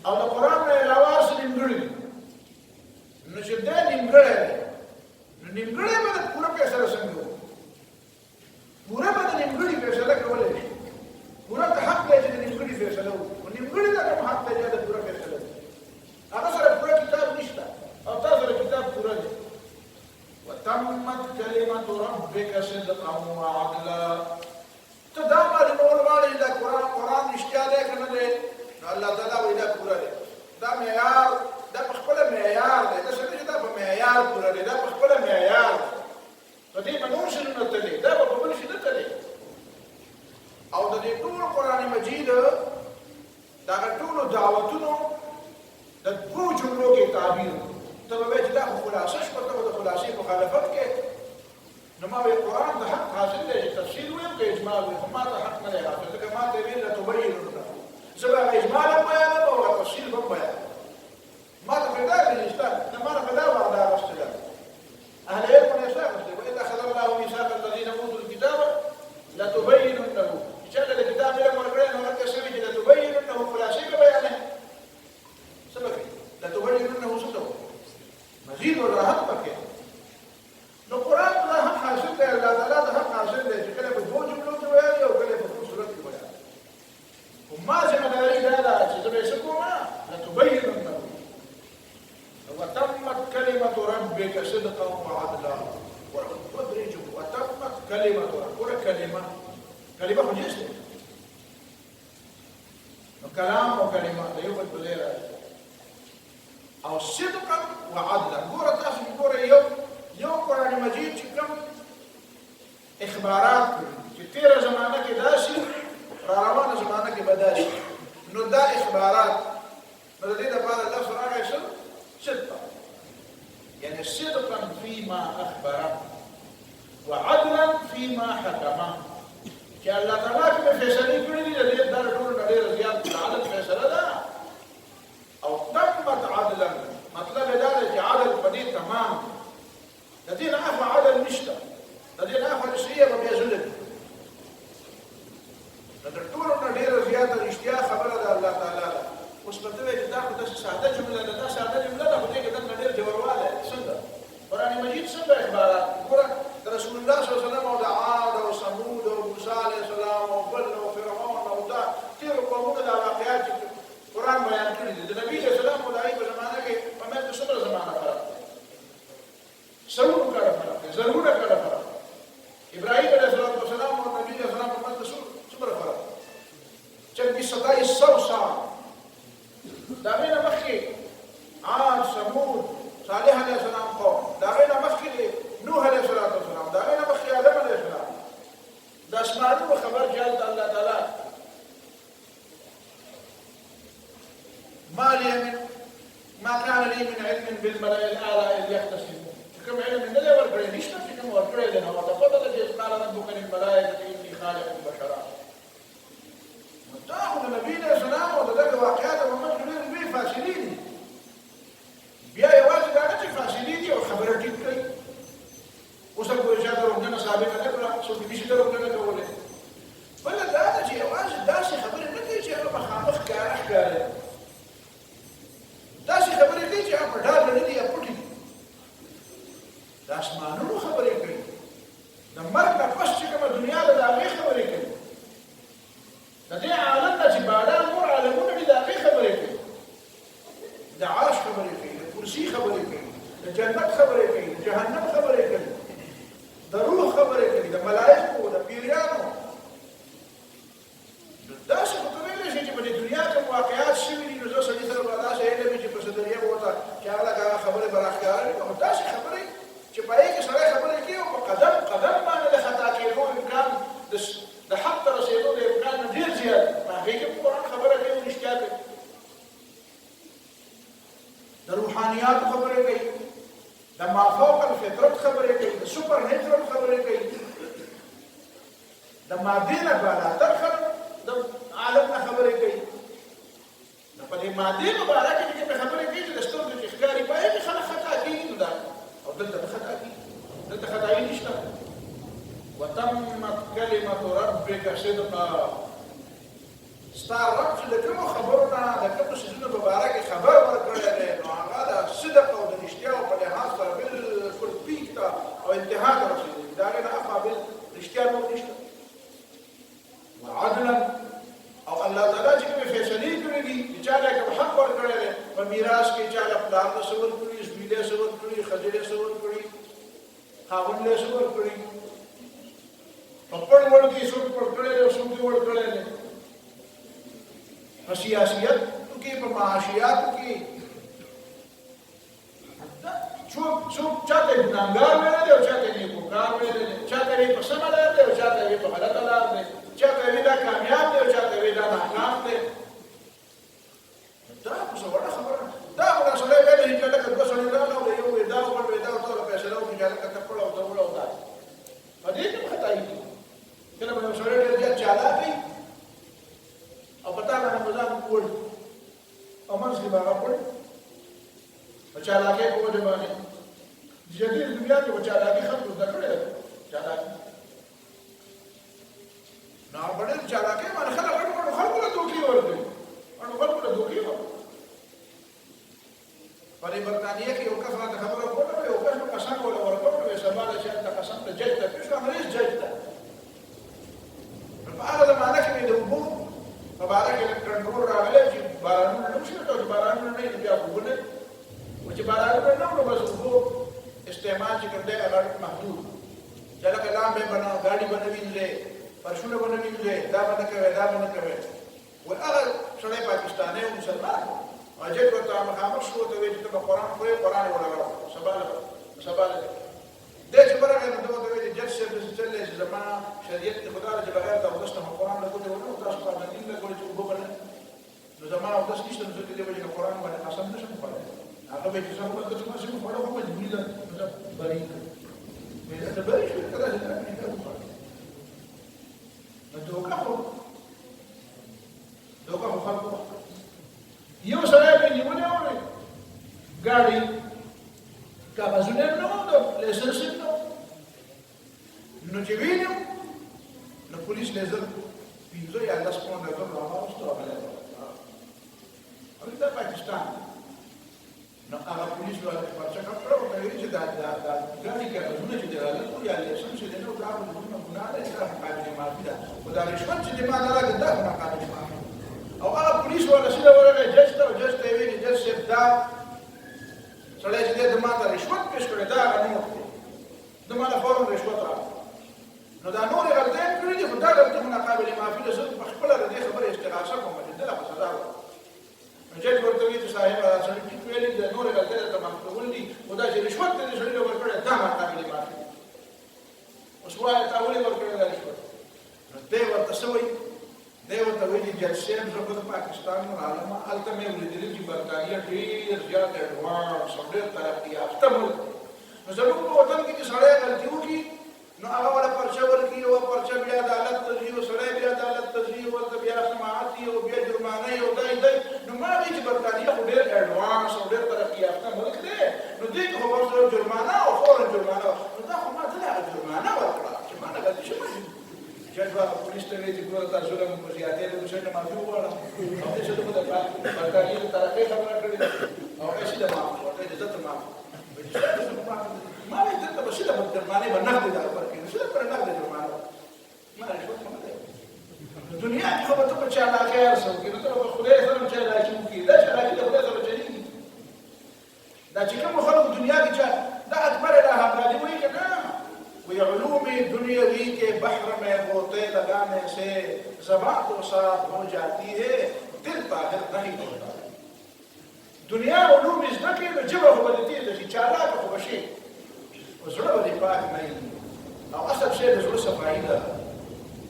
او د قرآن نه علاوه هر څه نیمګړي دي نو چې دا نیمګړی دی نو نیمګړی به د پوره فیصله څنګه وکړو پوره به د نیمګړي فیصله کولی شي پوره ته حق دی چې د نیمګړي فیصله وکړو خو نیمګړي ته کوم حق دی چې د پوره فیصله وکړو هغه سره پوره کتاب نشته او تا سره کتاب پوره دی وتمت کلمة ربک صدقا وعدلا ته دا معلومول غواړې دا قرآن رښتیا دی که نه دی نو الله تعالی وایي دا پوره دی دا معیار دا په خپله معیار دی دا څه نه چې دا په معیار پوره دی دا په خپله معیار دی په دې به نور شنونه تلي دا به په بل شي نه تلي او د دې ټول قرآن مجید د هغه ټولو دعوتونو د دوو جملو کې تعبیر ته به وایې چې دا خو خلاصه شوه ته به د خلاصې مخالفت کوې نو ما وایي قرآن د حق تفصیل ویم که اجمال ویم خو ما ته حق نه دی حاصل ځکه ما ته ویل لتبیننه زه به هغه اجمال هم بیانوم او هغه تفصیل به هم بیانوم ما ته خو دا ویلي شته نه ما نه خو دا وعده اخیستې ده اهل علم نه شته اخیستې وإذ أخذ الله ميثاق الذين أوتوا الكتاب لتبيننه چې چا ته د کتاب علم ورکړی نو هلته څه وي چې لتبيننه خلاصې به بیانوي څه به کوي لتبيننه څه ته مزید وضاحت پکې نو قرآن ته حق حاصل دی الله تعالی ته حق حاصل دی چې کله په دوه جملو کې ویلي او کله په ټول صورت کې ویلي خو ما ذمه داري دا ده چې زه به څه کوم لتبيننه وتمت كلمة ربك صدقا وعدلا ودرجه وتمت كلمة ربك كلمة خو جنس دی نو کلام او کلمه د یو بل بلې راځي او صدقا وعدلا ګوره تاسو ګوره یو قرآن مجید چې کوم اخبارات کوي چې تیره زمانه کې داسې را روانه زمانه کې به داسې نو دا اخبارات نو د دې لپاره لفظ راغی صدقا يعني صدقا فيما أخبر وعدلا فيما حكم چې الله تعالی کوم فیصله کړې دي د دې د ټول ډېر زیات عدل فیصله ده او تمت عدلا مطلب دا دی چې عدل په دې تمام د دې نه عفو عدل نشته د دې نه عفو شی به بیا ظلم د ټول ډېر زیات رښتیا خبره ده الله تعالی اوس په دې چې دا خو د ساده جمله ده دا ساده جمله ده خو دې کې د ډېر جوړواله څنګه قرآن مجید څنګه اخبارات ګوره رسول الله صلی الله علیه وسلم او د عاد او ثمود او موسی علیه السلام او بل او فرعون او دا تیر قومونه د واقعات چې قرآن بیان کړي دي د نبی صلی الله علیه وسلم او د په زمانه کې په مې د څومره زمانه فرق سلوک کړه فرق ضرور کړه فرق ابراهیم علیه السلام او نبی علیه السلام په مې د څومره فرق چې 2700 سال دا غینه مخکې عاد ثمود صالح علیه السلام قوم دا غینه مخکې نوح علیه السلام دا غینه مخکې آدم علیه السلام د اسمانونو خبر جال د الله تعالی ما كان لي من علم بالملأ الأعلى إذ يختصمون كم علم من ذي ورقري نشتا كم ورقري لنا وتفضل إذ قال ربك للملائكة إني خالق بشرا تاخذ نبينا السلام وتدرك واقعات ومن غير به فاسدين بیا یوازې دا نه چې فاسدين دي او خبره ټیک کړي اوس په اجازه ورننه ثابت نه کړه څو دې شي درونه کوله بل دا نه چې یوازې داسې خبره نه کوي چې هغه مخامخ ښکاره داسې خبرې کوي چې هغه په ډار نه دي یا پټي دي د اسمانونو خبرې کوي د مرګ نه پس چې کومه دنیا ده د هغې خبرې کوي د دې عالم نه چې بادام نور عالمونه دي د هغې خبرې کوي د عرش خبرې کوي د کرسي خبرې کوي د جنت خبرې کوي د جهنم خبرې کوي د روح خبرې کوي د ملائکو د پیریانو داسې خو ته ویلی شي چې په دې دنیا کې واقعات شوي دي نو زه سړي سره به داسې علم چې په صدریه به ورته چې هغه هغه خبرې به راښکاره کړي او داسې خبرې چې په هغې کې سړی خبرې کوي او په قدم قدم باندې د خطا کېدو امکان د حق ته رسېدو د امکان نه ډېر زیات په هغې کې په قرآن خبره کوي او رښتیا کوي د روحانیاتو خبرې کوي د مافوق الفطرت خبرې کوي د سوپر نیچرل خبرې کوي د مادې نه بالاتر د عالم نه خبرې کوي نو په دې مادې مبارکه کې کومې خبرې کوي چې د سترګو چې ښکاري په هغې کې خلک خطا کېږي نو دا او دلته نه خطا کېږي دلته خطايي نشته وتمت كلمة ربك صدقا ستا رب چې د کومو خبرو نه د کومو څیزونو په باره کې خبر ورکړی دی نو هغه د صدق او د رښتیاو په لحاظ سره بلکل پیک ته او انتها ته رسېدلي د هغې نه اخوا بل رښتیا نور نشته وعدلا او الله تعالی چې کومې فیصلې کړې دي چې چا له کوم حق ورکړی دی په میراث کې چا له پلار له څه ورکړي زوی له څه ورکړي ښځې له څه ورکړي خاوند له څه ورکړي په پړ وړ کې څوک پړ کړی دی او څوک یې وړ کړی دی په سیاسیاتو کې په معاشیاتو کې څوک چاته ګناهګار ویلی دی او چاته نیکوکار ویلی دی چاته یې په سمه لار دی او چاته یې په غلطه لار دی چاته یې دا کامیاب دی او چاته یې دا ناکام دی دا خو څه وړه خبره دا خو دا سړی ویلی چې لکه دوه سړي راغله او یو یې دا وکړ یې دا ورته فیصله وکړي چې هلکه ته پړ او ته وړه او دا په دې کې هم خطایي دي چې باغ پړ چالاکي په وجه باندې جدید دنیا کې چالاکي خلکو زده کړې چالاکي نه بڑے چالاکي باندې خلکو له دوکي ورکړي او خلکو له دوکي ورکړي په برتانیې کې یو کس راته خبره کوله یو کس په قسم ولا ورکوله سبا د چې د قسم ته جج ته پیښه مریض جج ته په هغه زمانه کې د وګو په باره کې کنټرول راغلی چې بارانونه نه شي ته بارانونه نه بیا وګونه او چې بارانونه نه نو بس وګو استعمال چې کوم دی هغه محدود چلا کلام به بنا गाड़ी بنوینځي پرشونه بنوینځي دا باندې کوي دا باندې کوي او هغه شړې پاکستاني او مسلمان اجازه ورته مخامخ شو ته وی چې په قرآن کوی قرآن ولاړو سباله د چې برغه نو ته وی چې جج شه چې چلې چې زما شریعت ته خدای چې بغیر د وسته قرآن له کوته ورو تاسو په دې نه کولی چې وګورئ نو زما او تاسو نشته نو ته دې وجه قرآن باندې قسم نشم پړای هغه به چې څنګه په تاسو باندې پړو کوم مجبوری ده بری مې ته بری شو کله چې نه نو دوکه خلکو یو سره به نیولې وره ګاډي کاغذونه نو د لایسنس نو چې وینم نو پولیس لیزر پیزو یا لاس کوم نه کوم راوستو راغله دا پاکستان نو هغه پولیس والا پرچا کړو ته ویل چې دا ګاډي کاغذونه چې دراله خو یا لایسنس دې نو دا نو ګناه ده دا قانوني معافي ده خدای رشوت چې ما نه راګه دا قانوني معافي او هغه پولیس والا سیده ورغی جج ته ویلي جج صاحب دا سړی چې دی د ما ته رشوت پېښ کړی دا هغه نور دی د ما نه فوراً رشوت راغلی نو دا نورې غلطۍ مې کړي دي خو دا غلطۍ خو ناقابل معافي ده زه په خپله د دې خبرې استغاثه کوم چې دله به سزا ورکړم نو جج ورته وایي چې صاحب دا سړي ټیک ویلي د نورې غلطۍ درته معاف کول دي خو دا چې رشوت دې سړي له ورکړی دا ناقابل معافي ده اوس وایه تا ولې ورکړی دا رشوت نو دی ورته څه وایي دی ورته ویلي جج صاحب زه خو د پاکستان عالمه هلته مې ولیدلي چې برطانیه ډېر زیات اډوانس او ډېر ترقي یافته ملک نو زموږ په وطن کې چې سړی غلطي وکړي نو هغه والا پرچه ورکړي او پرچه بیا عدالت ته ځي او سړی بیا عدالت ته ځي ورته بیا سماعت وي او بیا جرمانه وي او دا دی نو ما وایي چې برطانیه خو ډېر اډوانس او ډېر ترقي یافته ملک دی نو دوی کې خو ورسره جرمانه او فوراً جرمانه نو دا خو ما ته هغه جرمانه ورکړه چې ما نه غلطي شوې جج والا پولیس ته ویل چې ګوره تا ظلم په زیاتې د دوی نه معافي وغواړم او دې څه د برطانیې د ترقۍ خبره کړې ده او هغه سیده معاف ورته اجازه ته معاف ما وایي دلته به سیده جرمانې به نغدې دا ورکړي نو سیده پر نغدې جرمانه ما رشوت خو نه دی دنیا کې خو به ته په چالاکۍ هر څه وکړي نو ته به خدای سره چالاکي وکړي دا چالاکي د خدای سره چلېږي دا چې کوم خلک دنیا کې دا اکبر الہ وایي که نه وی علوم دنیاوی کے بحر میں غوطے لگانے سے زبان تو صاف ہو جاتی ہے دل طاہر نہیں ہوتا دنیا علوم ازدہ کے جبہ ہو بلتی ہے جیسی چالاک ہو بشی زړه ولې پاک نه وي او اصل شی د زړه صفایي ده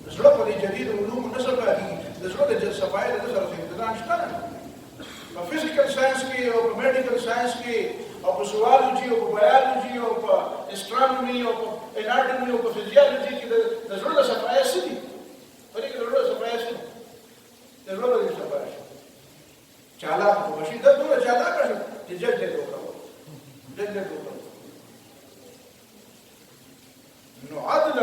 د زړه په جدید علوم نه صفایي د زړه د صفایي د سره امتداد شته په فزیکل ساينس کې او په میډیکل ساينس کې او په زوالوجي او په بایولوژي او په اسټرونومي او په اناټومي او په فزیولوژي کې د زړه د صفایي څه دي په دې کې د زړه د صفایي څه دي د زړه د صفایي چالاک هو شي دا ټول چالاک شي چې جج دې وکړو جج دې وکړو نو عدل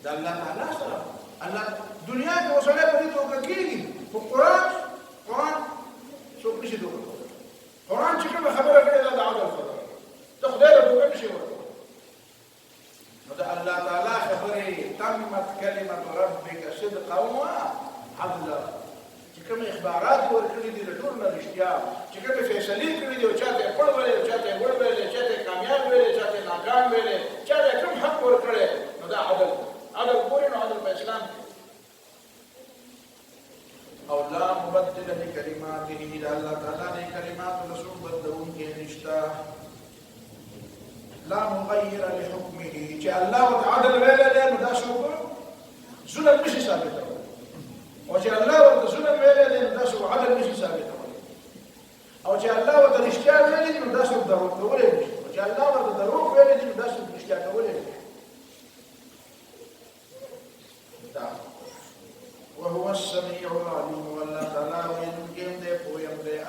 د الله تعالی سره الله دنیا کې وسله په دې توګه کېږي په قرآن څوک نشي دوکه قرآن چې کومه خبره کړې ده د عدل خبره ته خدای له دوکه نشي ورکولی نو د الله تعالی خبرې تمت کلمة ربک صدقا وعدلا چې کومې اخبارات ورکړي دي د ټول نه رښتیا چې کومې فیصلې کړي دي او چاته یې پړ ویلې چاته یې وړ ویلې چاته یې کامیاب ویلې چاته یې ناکام ویلې چاته یې کوم حق ورکړی نو دا عدل ګورې نو عدل په اسلام او لا مبدل لکلماته د الله تعالی د کلماتو رسول بدلونکی نشته لا مغیر لحکمه چې الله وتعالى ویلی دی نو دا څوک ظلم نشي ثابتولی او چې الله ورته ظلم ویلی دی نو دا څوک عدل نشي ثابتولی او چې الله ورته رښتیا ویلی دی نو دا څوک دروغ کولی نشي او چې الله ورته دروغ ویلی دی نو دا څوک رښتیا کولی نشي وهو السميع العليم والله تعالى وينكم ده پویم ده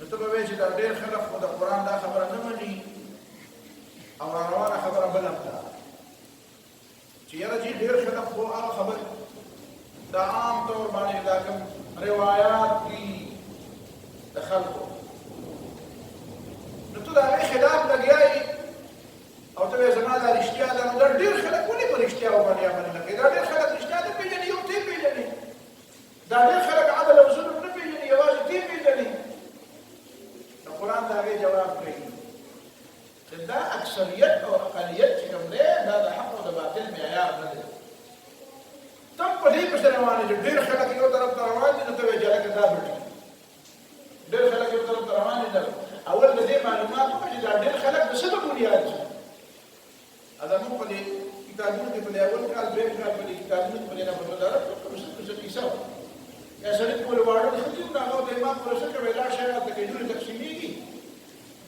نو ته به وایې چې دا ډېر خلک خو د قرآن دا خبره نه مني او روانه خبره بل هم ده چې یاره چې ډېر خلک خو هغه خبرې دا عام طور باندې دا کوم روایات دي د خلکو نو ته د هغې خلاف لګیا یې او ته وایې زما دا رښتیا ده نو دا ډېر خلک ولې په رښتیاو باندې عمل نه کوي دا ډېر خلک رښتیا نه پېژني یو ته یې پېژني دا ډېر خلک عدل او ظلم نه پېژني یوازې ته یې پېژني د قرآن د هغې جواب کوي چې دا اکثریت او اقلیت چې کوم دی دا د حق او د باطل معیار نه دی ته په دې پسې روان یې چې ډېر خلک یو طرف ته روان دي نو ته وایې چې هلکه دا بټي ډېر خلک یو طرف ته روان دي اول د دې معلومات وکړه چې دا ډېر خلک د څه په بنیاد دي دا موږ په دې کتابونو کې په دې اول کال دویم کال په دې کتابونو کې په دې نه مدارک کوم څه کیسه یا سړی په لوړو د خدای په هغه د امام پروسه کې ویلا شي د کېدو تقسیمېږي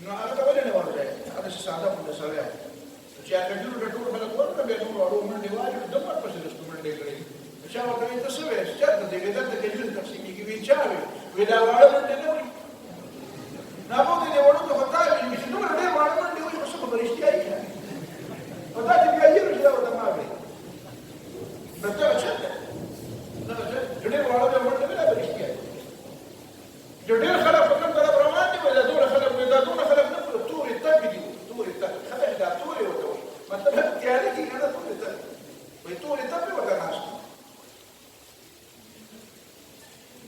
نو هغه ولې نه ورځي هغه ساده په سره چې هغه جوړ د ټول خلک ورته به نو ورو منډي وایي د مر په سره ستومنډي کړی چې هغه کوي څه وې چې د دې د کېدو تقسیمېږي وی چا وی دا وړو منډي نه وي نه په دې وړو ته خدای وي چې نو ډېر وړو منډي وي خو څه په رښتیا یې او دا چې بیا یې رښتیا وته ما وي نو ته چې ډېر وړو ته منډي نه رښتیا ډېر خلک په کوم طرف روان دي ولا دوه خلک دا دوه خلک نه په تورې تګ دي تورې تګ خلک دا تورې وته وي مطلب تیارې کې نه تورې تګ وي تورې تګ وته ناشته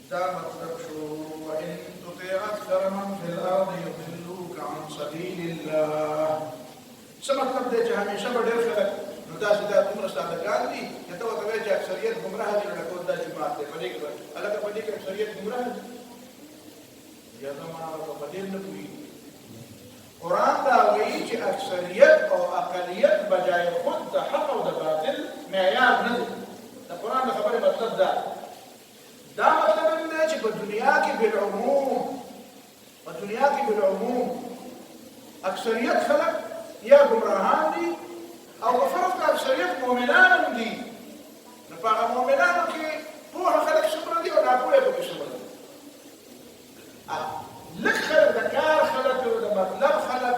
دا مطلب شو وان تطيع اكثر من في الارض يضلوك عن سبيل الله څه مطلب دی چې همیشه به ډېر خلک نو داسې دا دومره سادهګان دي چې ته ورته وایې چې اکثریت ګمراه دي نو ټول دا جماعت دی په دې کې هلکه په دې کې اکثریت ګمراه دي یا زما په دې نه پوهېږي قرآن دا وایي چې اکثریت او اقلیت بجای خود د حق او د باطل معیار نه دی د قرآن د خبرې مطلب دا مطلب نه دی چې په دنیا کې بالعموم اکثریت خلک یا ګمراهان دي او په فرض د اکثریت مؤمنان هم دي نو په هغه مؤمنانو کې پوهه خلک څومره دي او ناپوهه پکې څومره دي لږ خلک د کار خلک او د مطلب خلک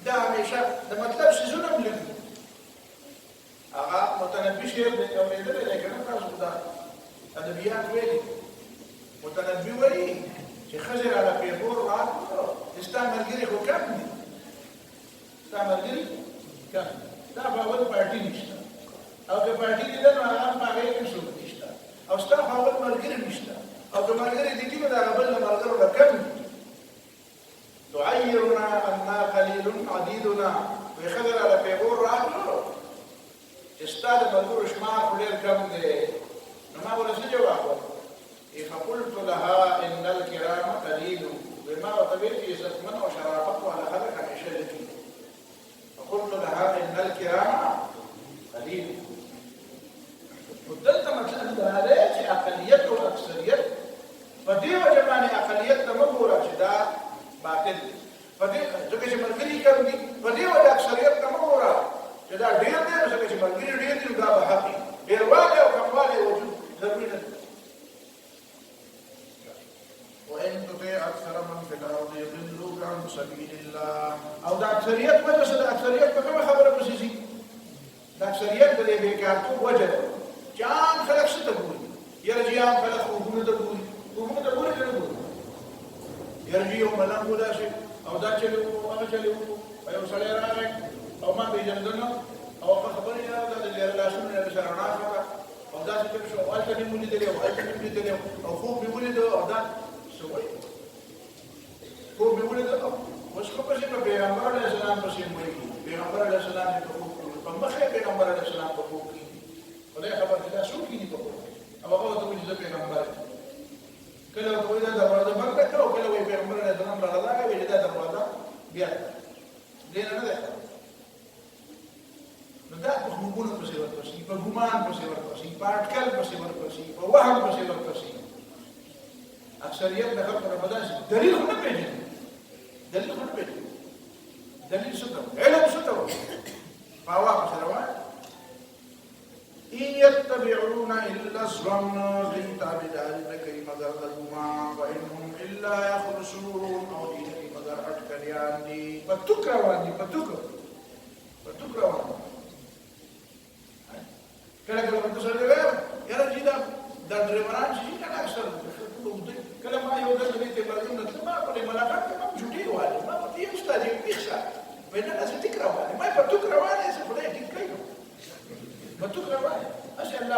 دا همیشه د مطلب څیزونه هم لږ دي هغه متنبي شعر دی اورېدلی دی که نه تاسو دا ادبیات ویلي متنبي وایي چې ښځې راله پیغور راکړو چې ستا ملګري خو کم دي ستا ملګري کم دا په اول پارټي نشته او که پارټي دي نو هغه هم په هغې کې څوک نشته او ستا په اول ملګري نشته او که ملګري دي دي نو د هغه بل نه ملګرو نه کم دي تعیرنا انا قلیل عدیدنا وایي ښځې راله پیغور راکړو چې ستا د ملګرو شمار خو ډېر کم دی نو ما ورته څه جواب ورکړو فقلت لها ان الكرام قليل وما وتبيت عزتمن وشرافت على خلق همیشه لکی فقلت لها ان الكرام قليل ودلته مطلب دا دی چې اقلیت او اکثریت په دې وجه باندې اقلیت ته مه ګوره چې دا باطل دی په دې ځکه چې ملګري کم دي په دې وجه اکثریت ته مه ګوره چې دا ډېر دی ځکه چې ملګري ډېر دي دا به حق وي ډېروالی او کموالی وجود ضروري نه دی وان تطيع اكثر من في الارض يضلوك عن سبيل الله او دا اکثریت وجه څه د اکثریت په کومه خبره پسې ځي د اکثریت د دې بېکارتوب وجه ده چې عام خلک څه ته ګوري یاره چې عام خلک خوبونو ته ګوري خوبونو ته ګوري که نه ګوري یاره چې یو ملنګ و داسې او دا چلې وکړو هغه چلې وکړو او یو سړی راغی او ما پېژنده نه او هغه خبرې نه دا د لیره لاسونه یې سره رڼا کړه او داسې تېر شو هلته مې ولیدلې او هلته مې ولیدلې او خوب مې ولیده او دا سوي خوب مې ولیده اوس خو پسې په پیغمبر علیه السلام پسې وایي پیغمبر علیه السلام یې په خوب کې په مخ یې پیغمبر علیه السلام په خوب کې خدای خبر چې دا څوک کېني په خوب او هغه ورته وایي زه پیغمبر یم کله ورته وایي دا دروازه بنده کړه او کله وایي پیغمبر علیه السلام راغلی وایي چې دا دروازه بیا دې نه ده نو دا په خوبونو پسې ورپسې په ګمان پسې ورپسې په اټکل پسې ورپسې په وهم پسې ورپسې اکثریت د خلکو نه بدل شي دلیل خو نه پېژني دلیل څه ته علم څه ته په هوا پسې روان ان يتبعون الا الظن دین تابعداري نه کوي مگر د ګمان وانهم الا يخرصون او دین کی مگر اٹکلیان دي پتوک روان دي پتوک روان کله کله په څه دی یاره چې دا ډرایوران چې کنه اکثر کله ما یو ځل دې ته باندې نو ما په ملاقات کې ما جوړي وایي ما په دې استاد یې پیښه وینه نه ستې کراوه ما په تو کراوه نه څه په دې کې کړو په تو کراوه اشه الله